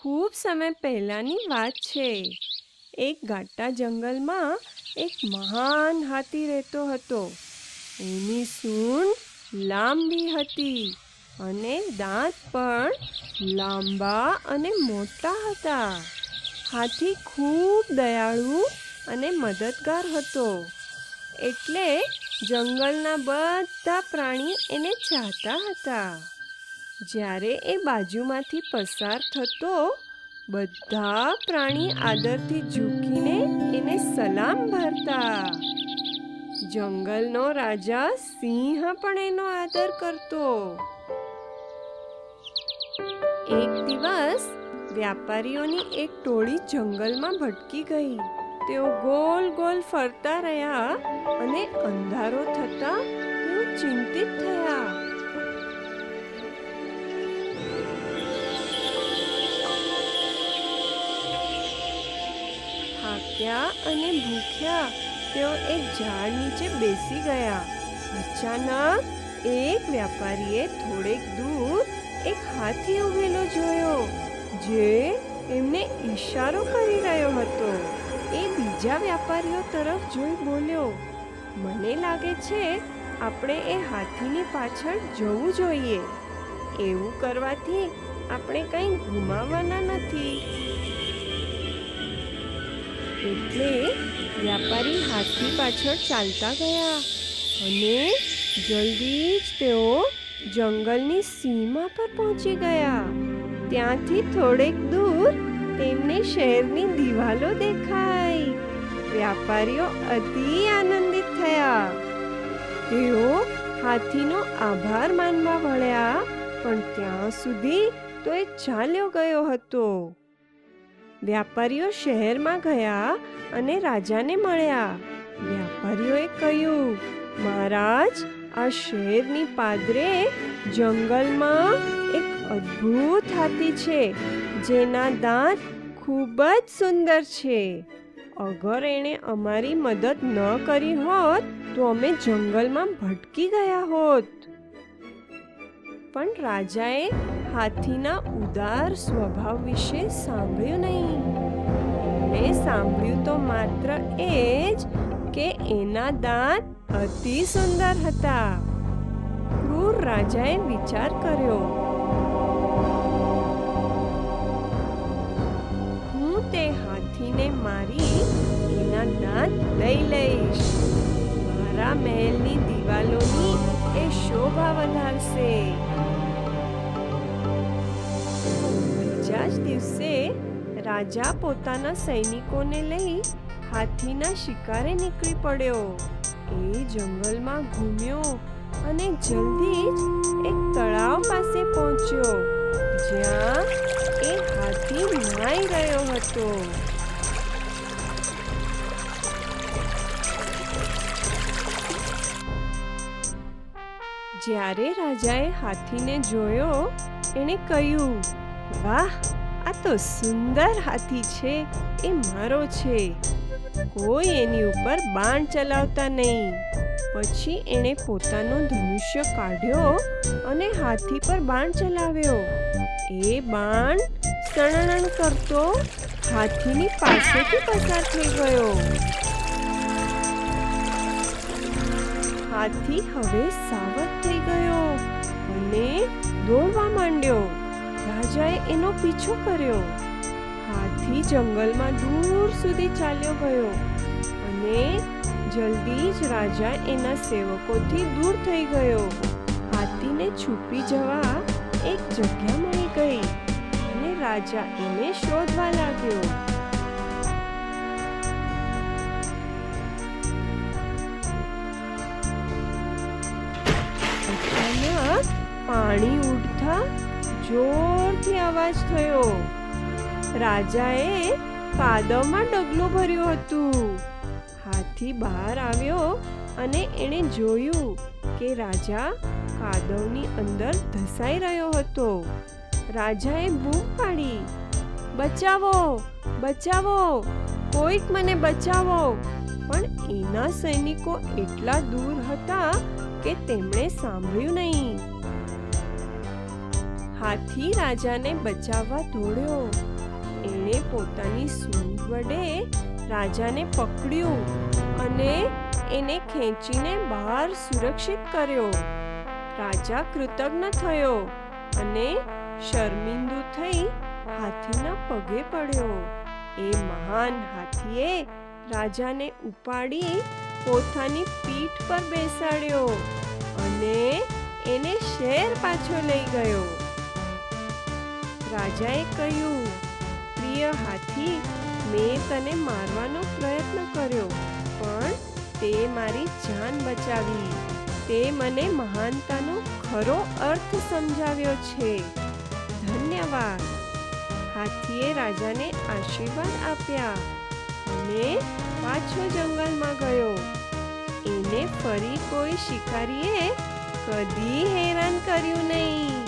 ખૂબ સમય પહેલાંની વાત છે. એક ઘાટા જંગલમાં એક મહાન હાથી રહેતો હતો. એની સૂંઢ લાંબી હતી અને દાંત પણ લાંબા અને મોટા હતા. હાથી ખૂબ દયાળુ અને મદદગાર હતો. એટલે જંગલના બધા પ્રાણી એને ચાહતા હતા. જ્યારે એ બાજુમાંથી પસાર થતો, બધા પ્રાણી આદરથી ઝૂકીને એને સલામ ભરતા. જંગલનો રાજા સિંહ પણ એનો આદર કરતો. એક દિવસ વ્યાપારીઓની એક ટોળી જંગલમાં ભટકી ગઈ. તેઓ ગોલ ગોલ ફરતા રહ્યા અને અંધારો થતાં તેઓ ચિંતિત થયા. થાક્યા અને ભૂખ્યા તેઓ એક ઝાડ નીચે બેસી ગયા. અચાનક એક વ્યાપારીએ થોડેક દૂર એક હાથી ઊભેલો જોયો, જે એમને ઈશારો કરી રહ્યો હતો. એ બીજા વ્યાપારીઓ તરફ જોઈ બોલ્યો, મને લાગે છે આપણે એ હાથીની પાછળ જવું જોઈએ. એવું કરવાથી આપણે કંઈ ગુમાવવાના નથી. એટલે વ્યાપારી હાથી પાછળ ચાલતા ગયા અને જલ્દી જ તેઓ જંગલની સીમા પર પહોંચી ગયા. ત્યાંથી થોડેક દૂર તેમને શહેરની દિવાલો દેખાઈ. વ્યાપારીઓ અતિ આનંદિત થયા. તેઓ હાથીનો આભાર માનવા વળ્યા, પણ ત્યાં સુધી તો એ ચાલ્યો ગયો હતો. વ્યાપારીઓ શહેરમાં ગયા અને રાજાને મળ્યા. વ્યાપારીઓએ કહ્યું, મહારાજ, આ શહેરની પાદરે જંગલમાં એક અદ્ભુત હાથી છે, જેના દાંત ખૂબ જ સુંદર છે. અગર એણે અમારી મદદ ન કરી હોત તો અમે જંગલમાં ભટકી ગયા હોત. પણ રાજાએ હાથીના ઉદાર સ્વભાવ વિશે સાંભળ્યું નહીં. એમણે સાંભળ્યું તો માત્ર એ જ કે એના દાંત અતિ સુંદર હતા. ક્રૂર રાજાએ વિચાર કર્યો, હું તે હાથીને મારી એના દાંત લઈ લઈશ. મારા મહેલની દિવાલોની એ શોભા વધારશે. બીજા જ દિવસે રાજા પોતાના સૈનિકોને લઈ હાથીના શિકારે નીકળી પડ્યો. એ જંગલમાં ઘૂમ્યો અને જલ્દી જ એક તળાવ પાસે પહોંચ્યો, જ્યાં એ હાથી નાઈ રહ્યો હતો. જ્યારે રાજાએ હાથીને જોયો, એણે કહ્યું, વાહ, આ તો સુંદર હાથી છે. એ મારો છે. કોઈ એની ઉપર બાણ ચલાવતા નહીં. પછી એણે પોતાનો ધનુષ્ય કાઢ્યો અને હાથી પર બાણ ચલાવ્યો. એ બાણ સણસણ કરતો હાથીની પાસેથી પસાર થઈ ગયો. હાથી હવે સાવધ થઈ ગયો અને દોડવા માંડ્યો. રાજાએ એનો પીછો કર્યો. હાથી જંગલમાં દૂર સુધી ચાલ્યો ગયો અને જલ્દી જ રાજા એના સેવકોથી દૂર થઈ ગયો. હાથીને છુપી જવા એક જગ્યા મળી ગઈ અને રાજા એને શોધવા લાગ્યો. અચાનક પાણી ઉડતા જોરથી અવાજ થયો. રાજાએ કાદવમાં ડગલું ભર્યું હતું. હાથી બહાર આવ્યો અને એણે જોયું કે રાજા કાદવની અંદર ધસાઈ રહ્યો હતો. રાજાએ બૂમ પાડી, બચાવો, બચાવો, કોઈક મને બચાવો. પણ એના સૈનિકો એટલા દૂર હતા કે તેમણે સાંભળ્યું નહીં. હાથી રાજાને બચાવવા દોડ્યો, એણે પોતાની સૂંઢ વડે રાજાને પકડ્યું અને એને ખેંચીને બહાર સુરક્ષિત કર્યો. રાજા કૃતજ્ઞ થયો અને શર્મિંદુ થઈ હાથીના પગે પડ્યો. એ મહાન હાથીએ રાજાને ઉપાડી પોતાની પીઠ પર બેસાડ્યો અને એને શહેર પાછો લઈ ગયો. રાજાએ કહ્યું, પ્રિય હાથી, મેં તને મારવાનો પ્રયત્ન કર્યો, પણ તે મારી જાન બચાવી. તે મને મહાનતાનો ખરો અર્થ સમજાવ્યો છે. ધન્યવાદ. હાથીએ રાજાને આશીર્વાદ આપ્યા અને પાછો જંગલમાં ગયો. એને ફરી કોઈ શિકારીએ કદી હેરાન કર્યું નહીં.